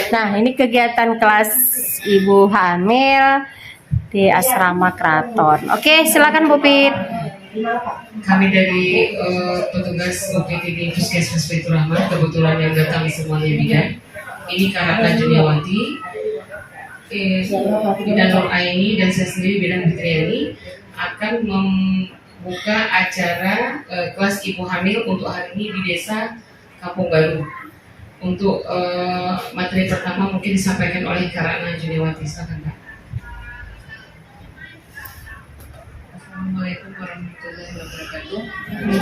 Nah, ini kegiatan kelas ibu hamil di asrama keraton. Oke, silakan Bu Pit. Kami dari petugas OPTD Puskesmas Baitur Rahman, kebetulan yang datang semuanya bidan. Ini Kak Ratna Juniawati, bidan Nur Aini, dan saya sendiri bidan Fitriani akan membuka acara kelas ibu hamil untuk hari ini di desa Kampung Baru. Untuk materi pertama mungkin disampaikan oleh Kak Ratna Juniawati. Silakan Kak. Assalamualaikum warahmatullahi wabarakatuh.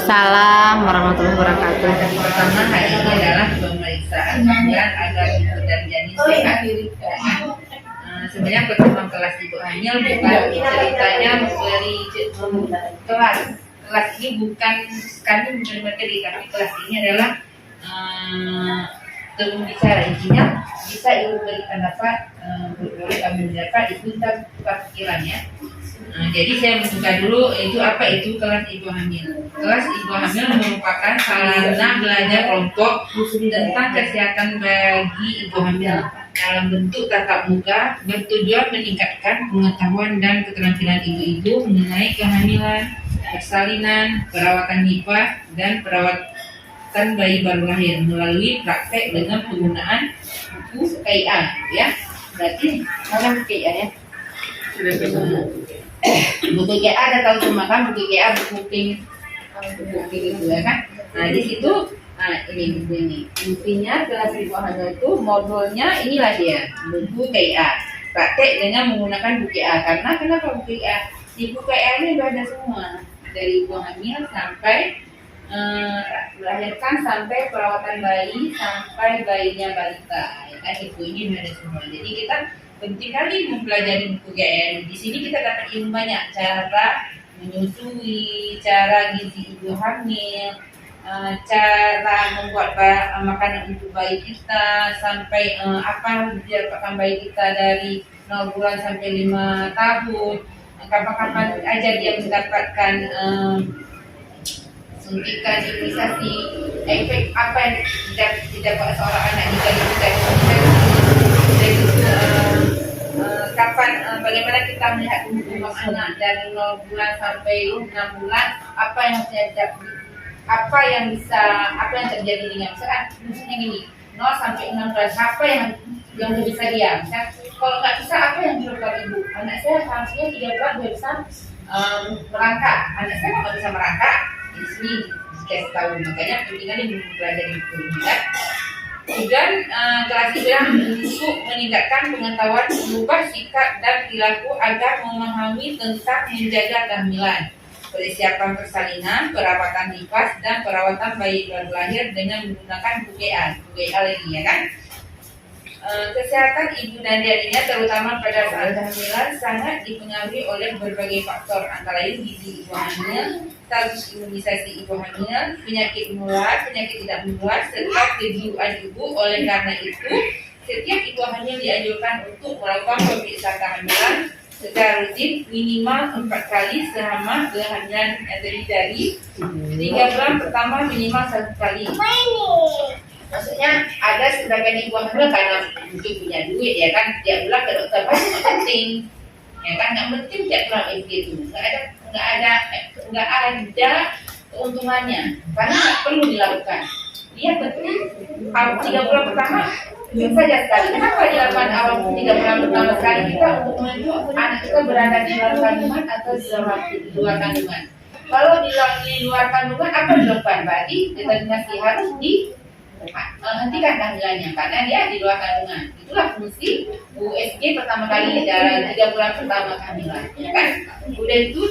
Salam warahmatullahi wabarakatuh. Yang pertama hari ini adalah pemeriksaan dan agar ibu dan janin sehat. Sebenarnya pertemuan kelas ibu hamil bukan ceritanya memberi kelas ini bukan kami bukan materi, tapi kelas ini adalah temu bicara, intinya bisa ibu berikan pendapat, boleh kami mendapat itu tentang pikirannya. Jadi saya membuka dulu itu apa itu kelas ibu hamil. Kelas ibu hamil merupakan sarana belajar kelompok tentang kesehatan bagi ibu hamil dalam bentuk tatap muka, bertujuan meningkatkan pengetahuan dan keterampilan ibu-ibu mengenai kehamilan, persalinan, perawatan nifas dan perawatan bayi baru lahir melalui praktek dengan penggunaan buku KIA, ya. Berarti mana buku KIA ya? Buku KIA ada tahu semua kan, buku KIA buku pink itu ya kan. Nah di situ, ini buku ini intinya kelas ibu hamil itu modulnya inilah dia, buku KIA, praktek dengan menggunakan buku KIA. Karena kenapa buku KIA? Di buku KIA ini sudah ada semua, dari ibu hamil sampai melahirkan, sampai perawatan bayi, sampai bayinya balita, ya kan. Ibu ini sudah ada semua. Jadi kita penting kali mempelajari buku GN. Di sini kita dapat ilmu banyak, cara menyusui, cara gizi ibu hamil, cara membuat makanan untuk bayi kita, sampai apa didapatkan bayi kita dari 0 bulan sampai 5 tahun, kapan-kapan aja dia mendapatkan suntikan imunisasi, efek apa yang didapat seorang anak jika diberikan kapan, bagaimana kita melihat tumbuh anak dari 0 bulan sampai 6 bulan, apa yang terjadi dengan misalnya gini, 0 sampai 6 bulan, apa yang bisa dia, misalnya kalau nggak bisa apa yang dilakukan ibu, anak saya harusnya 3 bulan dia bisa merangkak, anak saya nggak bisa merangkak. Di sini dikasih tahu, makanya pentingnya ini belajar itu ya. Dan kelas bilang untuk meningkatkan pengetahuan, berubah sikap dan perilaku agar memahami tentang menjaga kehamilan, persiapan persalinan, perawatan nifas dan perawatan bayi baru lahir dengan menggunakan BUGA lagi ya kan. Kesehatan ibu dan janinnya terutama pada saat kehamilan sangat dipengaruhi oleh berbagai faktor, antara lain gizi ibu hamil, status imunisasi ibu hamil, penyakit menular, penyakit tidak menular, serta kejiwaan ibu. Oleh karena itu, setiap ibu hamil dianjurkan untuk melakukan pemeriksaan kehamilan secara rutin minimal 4 kali selama kehamilan, dari 3 bulan pertama minimal 1 kali. Maksudnya ada sebagian ibu hamil karena mungkin punya duit ya kan, dia bilang ke dokter pasti nggak penting, ya kan, nggak penting dia pulang itu, nggak ada keuntungannya karena nggak perlu dilakukan. Dia penting 3 bulan pertama saja sekali. Kenapa dilakukan awal 3 bulan pertama sekali kita untuk menentukan anak kita berada di dalam kandungan atau di luar kandungan. Kalau di luar kandungan apa dilakukan? Berarti determinasi harus hentikan kehamilannya karena dia di luar kandungan. Itulah fungsi USG pertama kali dalam 3 bulan pertama kehamilan, ya kan. Udah itu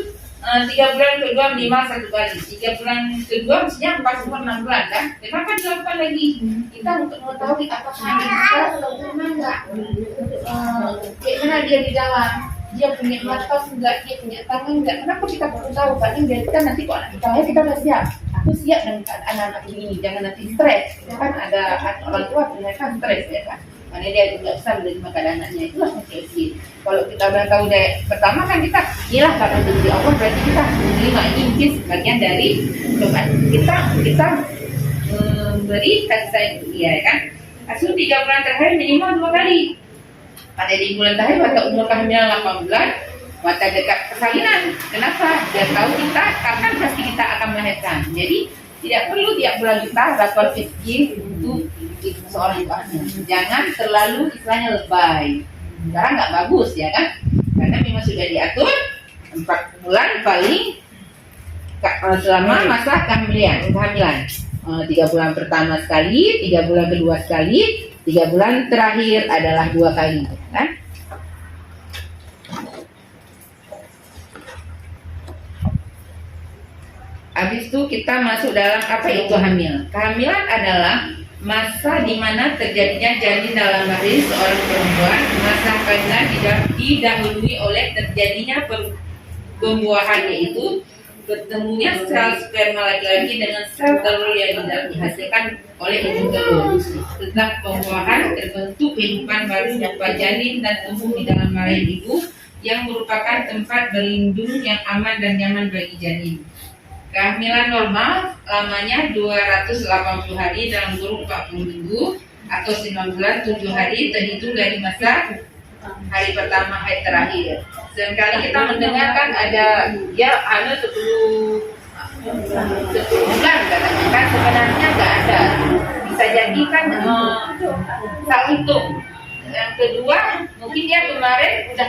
3 bulan kedua minimal 1 kali, 3 bulan kedua mestinya 6 bulan kan. Kenapa dilakukan lagi? Kita untuk mengetahui apakah bisa sempurna enggak, bagaimana dia di dalam, dia punya mata enggak, dia punya tangan enggak. Kenapa kita perlu tahu? Karena dari kita nanti kok anak kita kita udah siap. Aku siap dengan anak-anak ini, jangan nanti stres. Ya kan ada orang tua mereka stres ya kan. Karena dia juga bisa menerima keadaan anaknya, itulah fungsi. Kalau kita udah tahu dari pertama kan kita, inilah karena dari Allah berarti kita menerima ini mungkin bagian dari cobaan kita beri kasih sayang dia ya kan. Asuh 3 bulan terakhir minimal 2 kali. Pada di bulan terakhir pada umur kehamilan 8 bulan, mata dekat persalinan. Kenapa? Dia tahu kita kapan pasti kita akan melahirkan. Jadi tidak perlu tiap bulan kita lapor fisik untuk seorang ibu hamil. Jangan terlalu istilahnya lebay. Sekarang nggak bagus ya kan? Karena memang sudah diatur 4 bulan paling selama masa kehamilan. 3 bulan pertama sekali, 3 bulan kedua sekali, 3 bulan terakhir adalah 2 kali, kan? Habis itu kita masuk dalam apa itu hamil. Kehamilan adalah masa di mana terjadinya janin dalam rahim seorang perempuan. Masa kehamilan didahului oleh terjadinya pembuahan, yaitu bertemunya sel sperma laki-laki dengan sel telur yang dihasilkan oleh ibu telur. Setelah pembuahan terbentuk kehidupan baru berupa janin dan tumbuh di dalam rahim ibu yang merupakan tempat berlindung yang aman dan nyaman bagi janin. Kehamilan normal lamanya 280 hari dalam kurun 40 minggu atau 9 bulan 7 hari terhitung dari masa hari pertama hari terakhir. Seringkali kita mendengarkan ada ya hamil 10 bulan katanya, kan sebenarnya nggak ada. Bisa jadi kan salah hitung. Yang kedua mungkin dia kemarin udah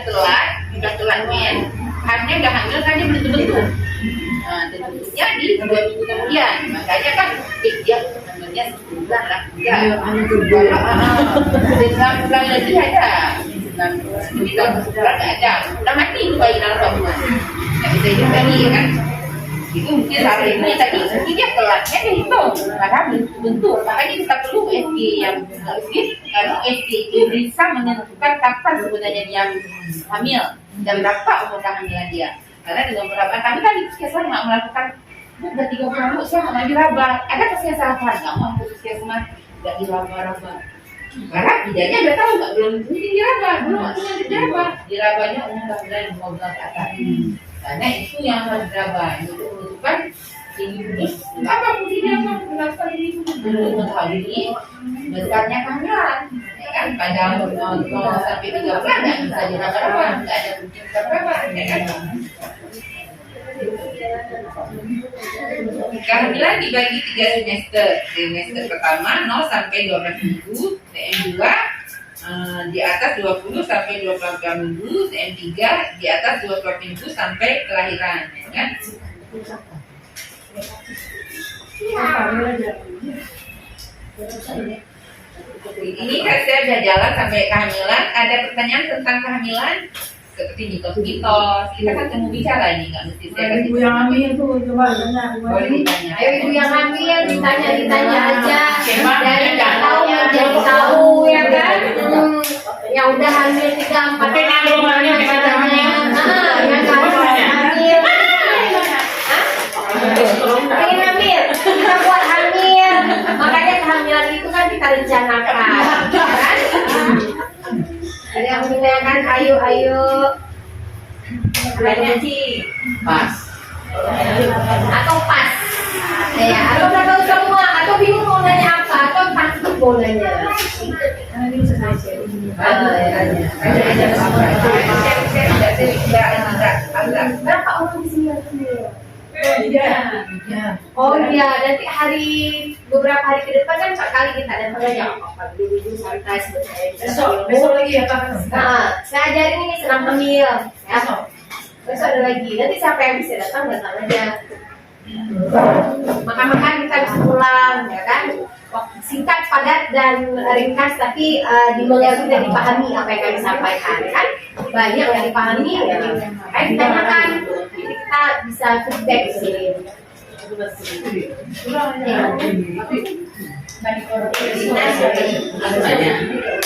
telat men, hamilnya udah hamil kan dia belum terbentuk. Nah, tentunya di 2 minggu kemudian, makanya kan dia namanya 10 bulan lah. Ya, 9 bulan lebih ada. 9 bulan nggak ada. Udah mati itu bayi dalam kandungan. Nggak bisa hidup lagi kan? Itu mungkin hari ini tadi mungkin dia telatnya dia hitung karena belum bentuk. Makanya kita perlu SG yang fit karena SG itu bisa menentukan kapan sebenarnya dia hamil dan berapa umur kehamilan dia. Karena dengan beberapa kami tadi puskesmas nggak melakukan, bu udah 3 bulan bu saya nggak mau diraba. Ada puskesmas nggak mau puskesmas nggak diraba-raba. Karena bidannya udah tahu nggak belum mungkin diraba, belum waktunya diraba. Dirabanya umur kehamilan 5 bulan ke atas. Karena itu yang harus diraba. Itu menentukan ini apa fungsinya apa kenapa ini belum mengetahui besarnya kehamilan. Ya kan pada umur sampai 3 bulan nggak bisa diraba-raba, nggak ada fungsi diraba, ya kan. Kehamilan dibagi 3 semester. Semester pertama 0 sampai 12 minggu, TM2 di atas 20 sampai 24 minggu, TM3 di atas 24 minggu sampai kelahiran, ya kan? Ini kan saya sudah jalan sampai kehamilan. Ada pertanyaan tentang kehamilan? Seperti mitos-mitos, kita kan temu bicara nih, nggak mesti saya kasih. Ibu yang hamil tuh coba tanya. Boleh ditanya. Ayo ibu yang hamil ditanya aja. Memang Dari tidak tahu jadi tahu ya kan. Yang udah hamil 3-4 Tapi kalau hamil kita hamil. yang harus hamil. Pengen hamil, kita buat hamil. Makanya kehamilan itu kan kita rencanakan, kan? Ada yang menanyakan ayo banyak sih Pas. atau pas ya atau udah tahu semua atau bingung mau nanya apa atau pas itu mau nanya berapa orang di sini oh iya nanti beberapa hari ke depan kan 4 kali kita ada pengajar dulu santai Besok lagi ya Pak. nah saya ajarin ini senam hamil ya. Besok ada lagi nanti siapa yang bisa datang aja makan-makan kita bisa pulang ya kan singkat padat dan ringkas tapi dimengerti dan dipahami apa yang kami sampaikan kan banyak yang dipahami kayak ditanyakan jadi kita bisa feedback di sini.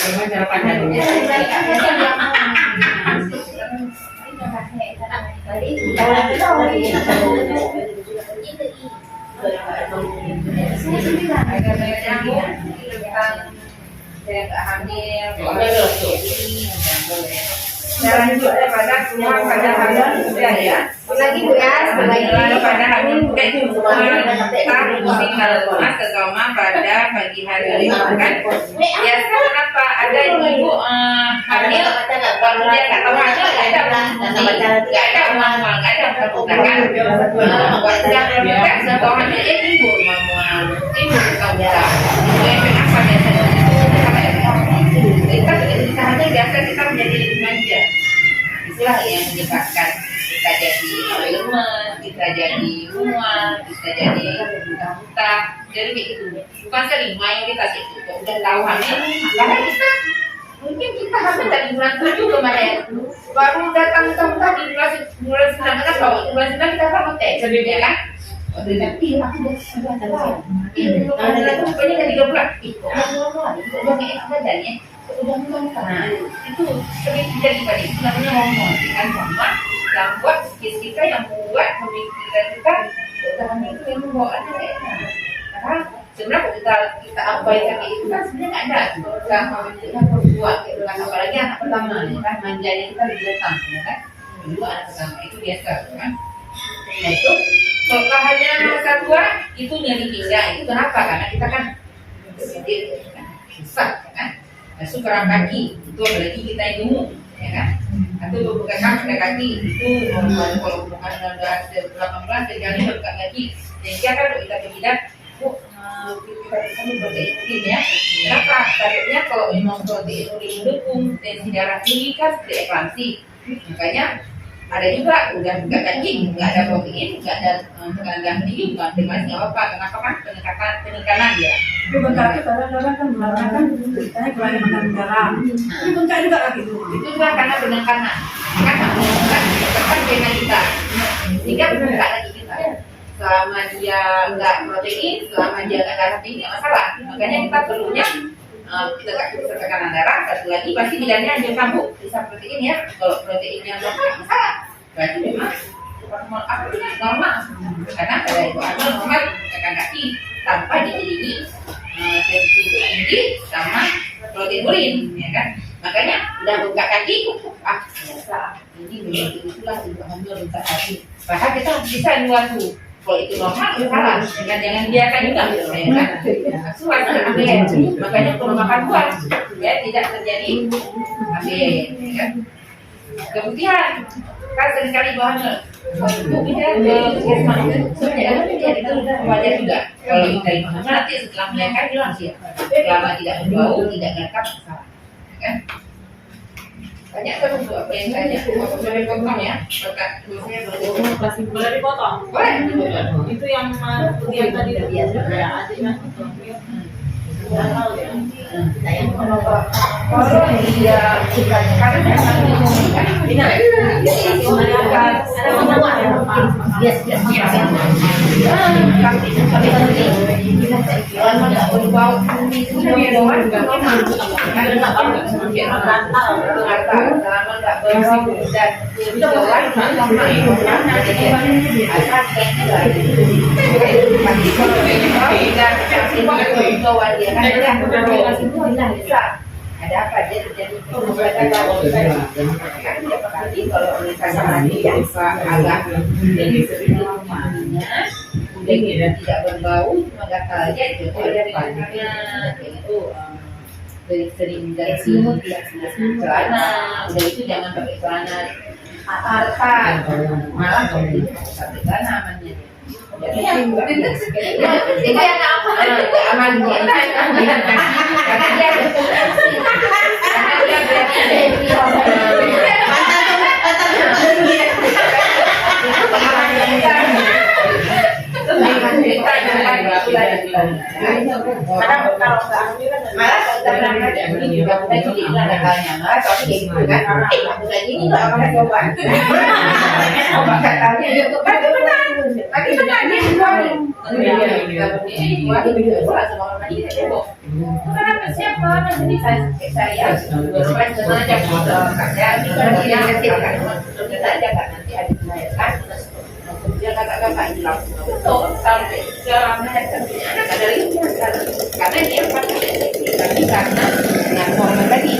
Gimana cara pandangnya? Agak banyak nyambung tentang saya nggak hamil, Boleh, tuh. ini nggak boleh. Jalan juga daripada keluar pada hari sudah ya. Lagi Bu ya, Lalu pada lagi. hari muda itu kita tinggal rumah terutama pada pagi hari kan. Biasa kenapa ada ibu hamil kalau dia nggak tahu hamil nggak ada uang nggak ada perbudakan. Buat yang berbudak sebab hamil ibu mau ibu tahu ya. Kenapa biasanya? Kita hanya biasa kita menjadi manja. Itulah yang menyebabkan kita jadi lemes, kita jadi mual, kita jadi buta. Jadi kayak gitu. Bukan sering mayoritas itu. Kok udah tahu hamil, karena kita mungkin kita hamil dari bulan 7 kemarin. Baru datang tadi bulan 9 kan bawa bulan 9 kita kan tes sebelumnya kan. Waktu itu aku udah tahu. Bulan rupanya kan 3 bulan. Udah kayak badannya. Udah mulai itu sering terjadi pada itu namanya hormon kan hormon yang buat kita yang membuat pemikiran kita utamanya itu yang membawa anak karena sebenarnya kita abaikan itu kan sebenarnya nggak ada kalau kita perempuan gitu kan apalagi anak pertama kan manjanya kita lebih datang ya kan dulu anak pertama itu biasa kan nah itu kalau hanya masa tua itu nyeri pinggang itu kenapa karena kita kan susah kan suka kaki itu apalagi kita yang gemuk ya kan atau buka kaki kaki itu kalau bukan 18 terjadi buka kaki sehingga kan kita tidak kita protein mungkin ya kenapa tarifnya kalau memang protein mendukung tensi darah tinggi kan preeklamsi makanya ada juga udah buka kaki nggak ada protein nggak ada tekanan tinggi bukan dengan apa kenapa kan penekanan ya Tapi bengkak itu kadang-kadang kan belakang kan ceritanya kelainan makan garam. Tapi bengkak juga lagi tuh. itu juga karena penekanan kan tekan dengan kita sehingga bengkak lagi kita selama dia nggak protein selama dia nggak darah tinggi nggak masalah makanya kita perlunya kita kasih tekanan darah satu lagi pasti bilangnya anjir kamu bisa protein ya kalau proteinnya nggak masalah berarti memang normal karena pada ibu hamil normal tekan kaki tanpa diiringi tensi tinggi sama protein urin ya kan makanya udah buka kaki biasa ini memang itulah ibu hamil buka kaki bahkan kita bisa nyuatu kalau itu normal itu salah jangan biarkan juga ya kan suat makanya kalau makan buah ya tidak terjadi hamil ya kan kemudian kan seringkali ibu hamil itu wajar juga kalau dari hamil nanti setelah melahirkan hilang sih selama tidak berbau tidak gatal salah kan banyak terus apa yang tanya boleh potong ya Boleh dipotong? boleh Itu yang yang tadi ya adiknya. kalau dia karena ada apa dia terjadi kalau misalnya nanti yang agak udah tidak berbau cuma gatal aja itu ada panjangnya itu sering ganti celana udah itu jangan pakai celana atas malah kalau tidak pakai celana amannya itu yang aman karena dia dia kata-kata hilang betul sampai selama karena dia karena dengan hormon tadi